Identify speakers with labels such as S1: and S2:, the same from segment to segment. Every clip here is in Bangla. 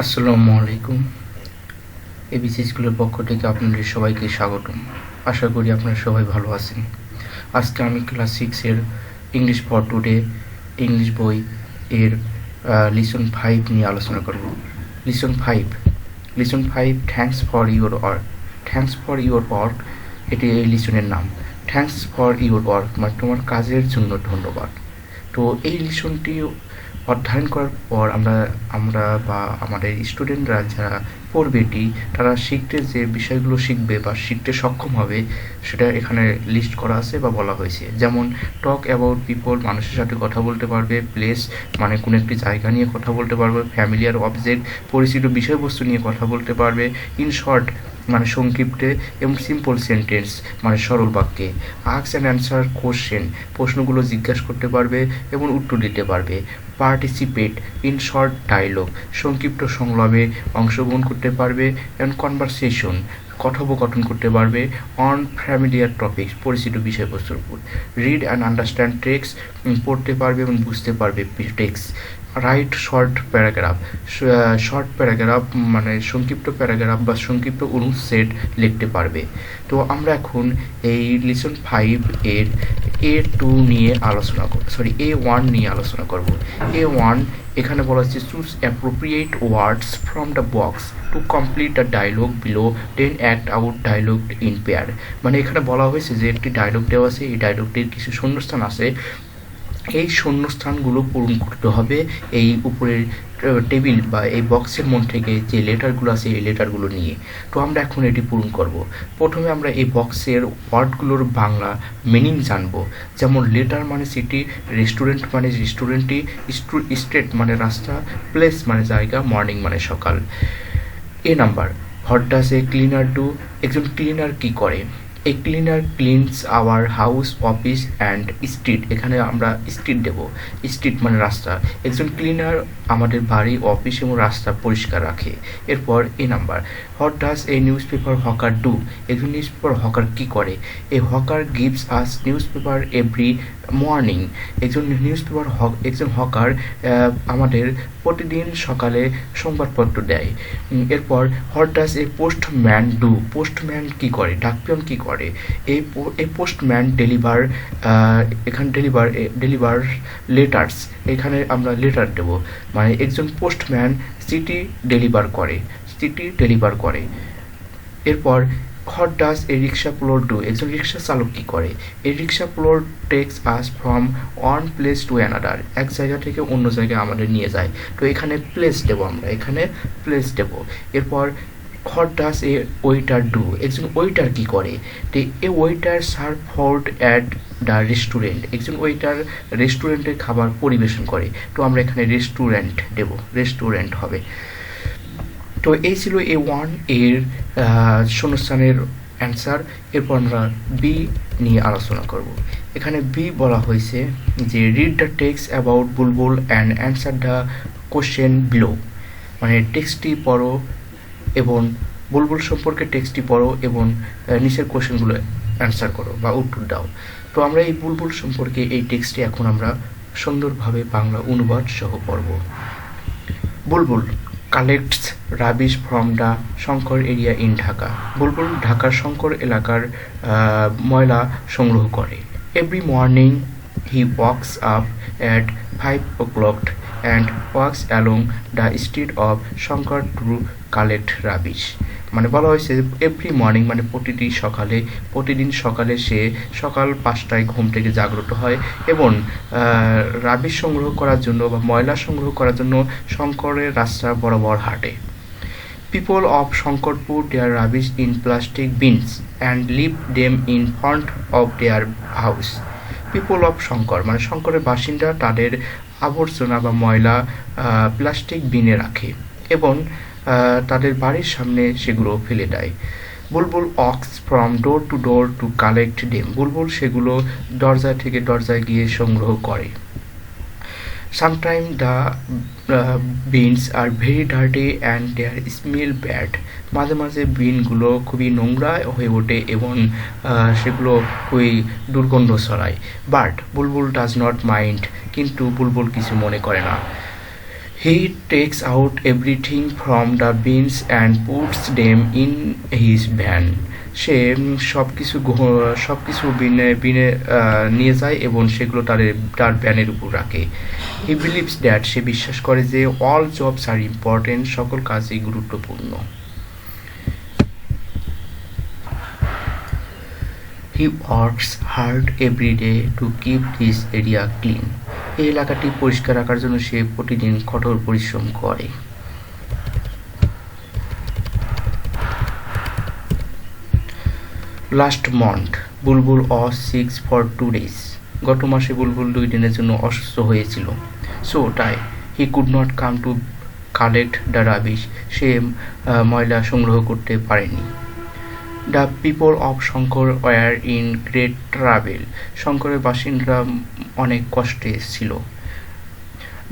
S1: আসসালামু আলাইকুম। এবিসি স্কুলের পক্ষ থেকে আপনাদের সবাইকে স্বাগতম। আশা করি আপনারা সবাই ভালো আছেন। আজকে আমি ক্লাস 6-এর ইংলিশ ফর টুডে ইংলিশ বই এর লিসন 5 নিয়ে আলোচনা করব। Lesson 5 thanks for your work. Thanks for your work এটি এই লিসনের নাম। থ্যাঙ্কস ফর ইউর ওয়ার্ক মানে তোমার কাজের জন্য ধন্যবাদ। তো এই লিসনটি অধ্যয়ন করার পর আমরা বা আমাদের স্টুডেন্টরা যারা পড়বে তারা শিখতে যে বিষয়গুলো শিখবে বা শিখতে সক্ষম হবে সেটা এখানে লিস্ট করা আছে বা বলা হয়েছে। যেমন টক অ্যাবাউট পিপল, মানুষের সাথে কথা বলতে পারবে। প্লেস মানে কোনো একটি জায়গা নিয়ে কথা বলতে পারবে। ফ্যামিলিয়ার অবজেক্ট, পরিচিত বিষয়বস্তু নিয়ে কথা বলতে পারবে। ইন শর্ট মানে সংক্ষিপ্তে, এবং সিম্পল সেন্টেন্স মানে সরল বাক্যে। আস্ক অ্যান্ড অ্যান্সার কোশ্চেন, প্রশ্নগুলো জিজ্ঞাসা করতে পারবে এবং উত্তর দিতে পারবে। পার্টিসিপেট ইন শর্ট ডায়লগ, সংক্ষিপ্ত সংলাপে অংশগ্রহণ করতে পারবে। এবং কনভারসেশন, কথোপকথন করতে পারবে। অন ফ্যামিলিয়ার টপিকস, পরিচিত বিষয়বস্তুর উপর। রিড অ্যান্ড আন্ডারস্ট্যান্ড টেক্সট, পড়তে পারবে এবং বুঝতে পারবে text. Right short paragraph, short paragraph মানে সংক্ষিপ্ত প্যারাগ্রাফ বা সংক্ষিপ্ত অনুচ্ছেদ লিখতে পারবে। তো আমরা এখন এই লিসন 5 এর A2 নিয়ে আলোচনা করব, A1 নিয়ে আলোচনা করব। A1 এখানে বলা হচ্ছে choose appropriate words from the box to complete the dialogue below, then act out dialogue in pair. মানে এখানে বলা হয়েছে যে একটি ডায়লগ দেওয়া আছে, এই ডায়লগটির কিছু শূন্যস্থান আছে, এই শূন্যস্থানগুলো পূরণ করতে হবে এই উপরের টেবিল বা এই বক্সের মধ্যে থেকে যে লেটারগুলো আছে এই লেটারগুলো নিয়ে। তো আমরা এখন এটি পূরণ করব। প্রথমে আমরা এই বক্সের ওয়ার্ডগুলোর বাংলা মিনিং জানব। যেমন লেটার মানে সিটি, রেস্টুরেন্ট মানে রেস্টুরেন্টটি, স্ট্রিট মানে রাস্তা, প্লেস মানে জায়গা, মর্নিং মানে সকাল। A number, what does a cleaner do, একজন ক্লিনার কি করে। A cleaner cleans our house, office and street, এখানে আমরা স্ট্রিট দেব। স্ট্রিট মানে রাস্তা। একজন ক্লিনার আমাদের বাড়ি, অফিস এবং রাস্তা পরিষ্কার রাখে। এরপর A number, what does a newspaper hawker do, একজন নিউজ পেপার হকার কী করে। A hawker gives us newspaper every morning, একজন হকার আমাদের প্রতিদিন সকালে সংবাদপত্র দেয়। এরপর what does a postman do, postman কী করে, ডাকপিয়ন কী করে। এই পোস্টম্যান ডেলিভার লেটার্স, এখানে আমরা লেটার দেব। মানে একজন পোস্টম্যান চিঠি ডেলিভার করে। এরপর what does a rickshaw puller do, একজন রিক্সা চালক কী করে। এই rickshaw puller takes us from one place to another, এক জায়গা থেকে অন্য জায়গায় আমাদের নিয়ে যায়। তো এখানে প্লেস দেবো আমরা, এরপর what does a waiter do, একজন ওয়েটার কী করে। তো a waiter serve food at the restaurant, একজন ওয়েটার রেস্টুরেন্টে খাবার পরিবেশন করে। তো আমরা এখানে রেস্টুরেন্ট দেব, রেস্টুরেন্ট হবে। তো এই ছিল A1 এর শূন্যস্থানের অ্যান্সার। এরপর আমরা বি নিয়ে আলোচনা করব। এখানে বি বলা হয়েছে যে read the text about Bulbul and answer the question below, মানে টেক্সটটি পড়ো এবং বুলবুল সম্পর্কে টেক্সটটি পড়ো এবং নিচের কোশ্চেনগুলো অ্যান্সার করো বা উত্তর দাও। তো আমরা এই বুলবুল সম্পর্কে এই টেক্সটটি এখন আমরা সুন্দরভাবে বাংলা অনুবাদ সহ পড়ব। Bulbul collects rubbish from the Shankar area in Dhaka, Bulbul ঢাকার শঙ্কর এলাকার ময়লা সংগ্রহ করে। Every morning he wakes up at 5 o'clock and walks along the street of Shankar to collect rubbish. মানে বলা হয়েছে এভরি মর্নিং মানে প্রতিদিন সকালে সে সকাল 5টায় ঘুম থেকে জাগ্রত হয় এবং রাবিশ সংগ্রহ করার জন্য বা ময়লা সংগ্রহ করার জন্য শঙ্করের রাস্তা বরাবর হাঁটে। People of Shankar put their rubbish in plastic bins and leave them in front of their house. People of Shankar মানে শঙ্করের বাসিন্দা তাদের আবর্জনা বা ময়লা প্লাস্টিক বিনে রাখে এবং তাদের বাড়ির সামনে সেগুলো ফেলে দেয়। Bulbul walks from door to collect them, Bulbul সেগুলো দরজা থেকে দরজায় গিয়ে সংগ্রহ করে। Sometime the bins are very dirty and their smell bad, মাঝে মাঝে বিনগুলো খুবই নোংরা হয়ে ওঠে এবং সেগুলো খুবই দুর্গন্ধ ছড়ায়। But Bulbul does not mind, কিন্তু বুলবুল কিছু মনে করে না। He takes out everything from the bins and puts them in his van. সে সবকিছু বিনে বিনে নিয়ে যায় এবং সেগুলো তার ভ্যানের উপর রাখে। হি বিলিভস দ্যাট, সে বিশ্বাস করে যে অল জবস আর ইম্পর্টেন্ট, সকল কাজই গুরুত্বপূর্ণ। He works hard every day to keep this area clean. এই এলাকাটি পরিষ্কার রাখার জন্য সে প্রতিদিন কঠোর পরিশ্রম করে। Last month Bulbul was sick for 2 days। গত মাসে বুলবুল 2 দিনের জন্য অসুস্থ হয়েছিল। সো তাই he could not come to collect the rubbish. সে ময়লা সংগ্রহ করতে পারেনি। The people of Shankar were in great trouble. শঙ্করের বাসিন্দারা অনেক কষ্টে ছিল।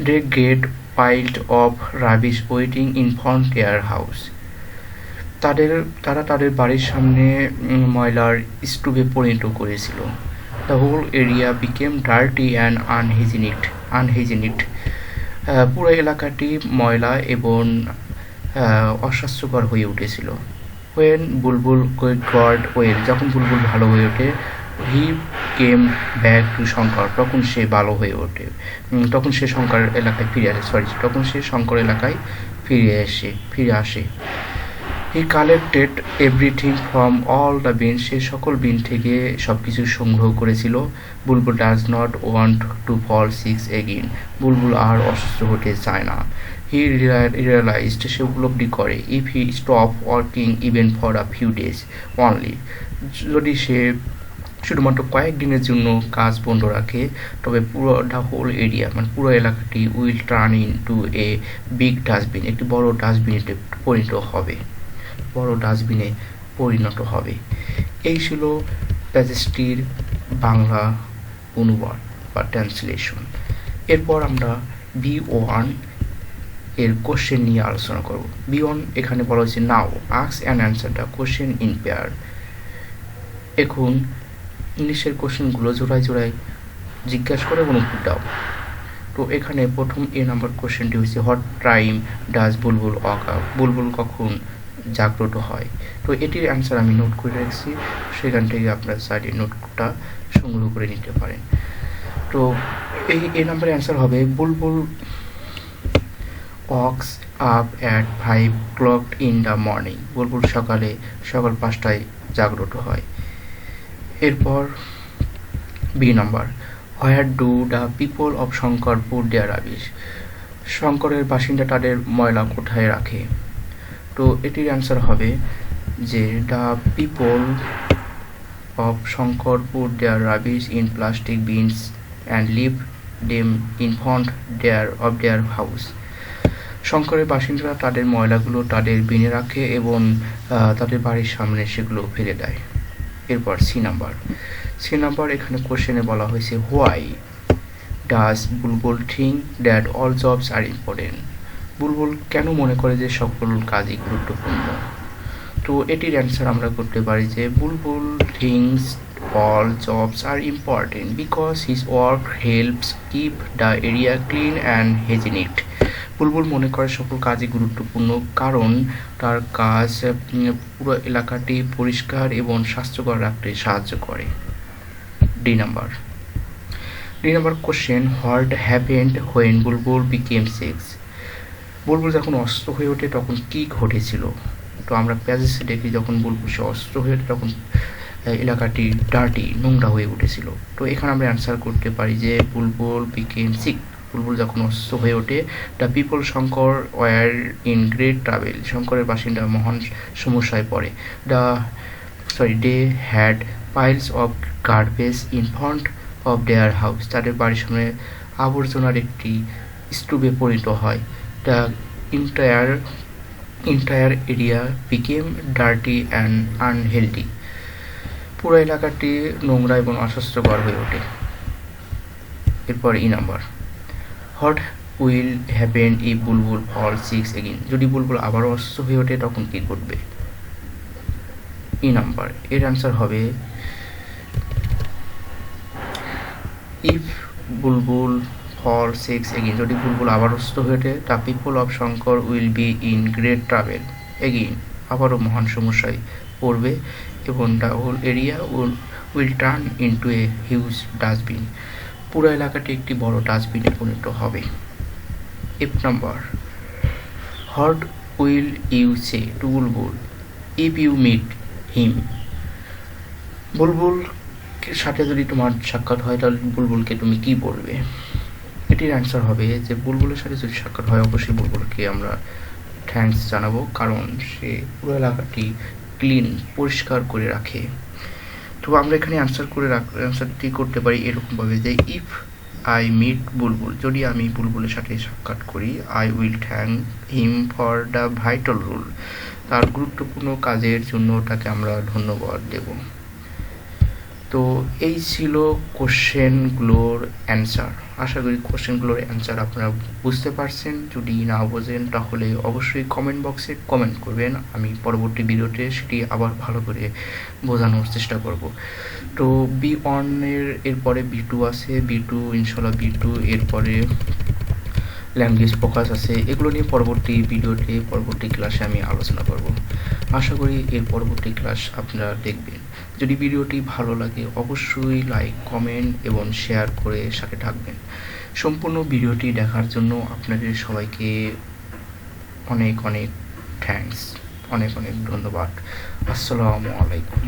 S1: They get piled of rubbish waiting in front their house. তারা তাদের বাড়ির সামনে ময়লার স্তূপে পরিণত করেছিল। The whole area became dirty and unhygienic. পুরো এলাকাটি ময়লা এবং অস্বাস্থ্যকর হয়ে উঠেছিল। ওয়েন বুলবুল গট ওয়েল, যখন বুলবুল ভালো হয়ে ওঠে, হি কেম ব্যাক টু শঙ্কর, তখন সে ভালো হয়ে ওঠে, তখন সে শঙ্কর এলাকায় ফিরে আসে। He collected everything from all the bin. সে সকল বিন থেকে সব কিছু সংগ্রহ করেছিল। Bulbul does not want to fall sick again. Bulbul আর অসুস্থ হতে চায় না। হি রিয়েলাইজড, সে উপলব্ধি করে, if he stop working even for a few days only, যদি সে শুধুমাত্র কয়েকদিনের জন্য কাজ বন্ধ রাখে, তবে পুরো দ্য হোল এরিয়া মানে পুরো এলাকাটি will turn into a big dustbin, একটি বড় ডাস্টবিনে পরিণত হবে। এই ছিল প্যাসেজটির বাংলা অনুবাদ বা ট্রান্সলেশন। এরপর আমরা B1 এর কোশ্চেন নিয়ে আলোচনা করব। B1 এখানে বলা হয়েছে now ask and answer the question in pair. এখন ইংলিশের কোশ্চেনগুলো জোড়ায় জিজ্ঞাসা করে এবং উত্তর দাও। তো এখানে প্রথম এ নাম্বার কোশ্চেনটি হয়েছে what time does Bulbul wake up. Bulbul কখন জাগ্রত হয়। তো এটির অ্যান্সার আমি নোট করে রাখছি, সেখান থেকে আপনার সাইডে নোটটা সংগ্রহ করে নিতে পারেন। তো এই নাম্বারের অ্যান্সার হবে Bulbul wakes up at 5 o'clock in the morning. Bulbul সকাল 5টায় জাগ্রত হয়। এরপর B number where do the people of Shankar put their rubbish. শঙ্করের বাসিন্দা তাদের ময়লা কোথায় রাখে। তো এটির অ্যান্সার হবে যে the people of Shankar put their rubbish in plastic bins and leave them in front of their house. শঙ্করের বাসিন্দারা তাদের ময়লাগুলো তাদের বিনে রাখে এবং তাদের বাড়ির সামনে সেগুলো ফেলে দেয়। এরপর সি নাম্বার এখানে কোশ্চেনে বলা হয়েছে why does Bulbul think that all jobs are important. Bulbul কেন মনে করে যে সকল কাজই গুরুত্বপূর্ণ। তো এটির অ্যান্সার আমরা করতে পারি যে Bulbul thinks all jobs are important because his work helps keep the area clean and hygienic. Bulbul মনে করে সকল কাজই গুরুত্বপূর্ণ কারণ তার কাজ পুরো এলাকাটি পরিষ্কার এবং স্বাস্থ্যকর রাখতে সাহায্য করে। D number question what happened when Bulbul became sick. Bulbul যখন অসুস্থ হয়ে ওঠে তখন কি ঘটেছিল। তো আমরা প্যাসেজে দেখি যখন বুলবুল সে অসুস্থ হয়ে ওঠে তখন এলাকাটি ডার্টি নোংরা হয়ে উঠেছিল। তো এখানে আমরা অ্যান্সার করতে পারি যে বুলবুল বিকেম সিক। বুলবুল যখন অসুস্থ হয়ে ওঠে the people Shankar were in great trouble. শঙ্করের বাসিন্দা মহান সমস্যায় পড়ে। They had piles of garbage in front of their house. তাদের বাড়ির সামনে আবর্জনার একটি স্তূপে পরিণত হয়। The entire area became dirty and unhealthy. পুরো এলাকাটি নোংরা এবং অস্বাস্থ্যকর হয়ে ওঠে। এরপর E number what will happen if Bulbul fall sick again. যদি বুলবুল আবারও অসুস্থ হয়ে ওঠে তখন কী ঘটবে। ই নাম্বার এর অ্যান্সার হবে if Bulbul falls sick again, যদি বুলবুল আবার অসুস্থ হয়ে ওঠে, the people of Shankar will be in great trouble again, আবারও মহান সমস্যায় পড়বে এবং the whole area will turn into a huge dustbin, পুরো এলাকাটি একটি বড় ডাস্টবিনে পরিণত হবে। F number, what will you say to Bulbul if you meet him, বুলবুলের সাথে যদি তোমার সাক্ষাৎ হয় তাহলে বুলবুলকে তুমি কি বলবে? এটির অ্যান্সার হবে যে বুলবুলের সাথে যদি সাক্ষাৎ হয় অবশ্যই বুলবুলকে আমরা থ্যাঙ্কস জানাবো, কারণ সে পুরো এলাকাটি ক্লিন পরিষ্কার করে রাখে। তো আমরা এখানে অ্যান্সারটি করতে পারি এরকমভাবে যে ইফ আই মিট বুলবুল, যদি আমি বুলবুলের সাথে সাক্ষাৎ করি, I will thank him for the vital role, তার গুরুত্বপূর্ণ কাজের জন্য তাকে আমরা ধন্যবাদ দেব। তো এই ছিল কোশ্চেনগুলোর অ্যান্সার। আশা করি কোশ্চেনগুলোর অ্যান্সার আপনারা বুঝতে পারছেন। যদি না বোঝেন তাহলে অবশ্যই কমেন্ট বক্সে কমেন্ট করবেন, আমি পরবর্তী ভিডিওতে সেটি আবার ভালো করে বোঝানোর চেষ্টা করব। তো B1 এরপরে B2 আছে, B2 ইনশাল্লাহ B2 এরপরে ল্যাঙ্গুয়েজ ফোকাস আছে, এগুলো নিয়ে পরবর্তী ভিডিওতে পরবর্তী ক্লাসে আমি আলোচনা করব। আশা করি এর পরবর্তী ক্লাস আপনারা দেখবেন। যদি ভিডিওটি ভালো লাগে অবশ্যই লাইক, কমেন্ট এবং শেয়ার করে সাথে থাকবেন। সম্পূর্ণ ভিডিওটি দেখার জন্য আপনাদের সবাইকে অনেক অনেক থ্যাঙ্কস, অনেক অনেক ধন্যবাদ। আসসালামু আলাইকুম।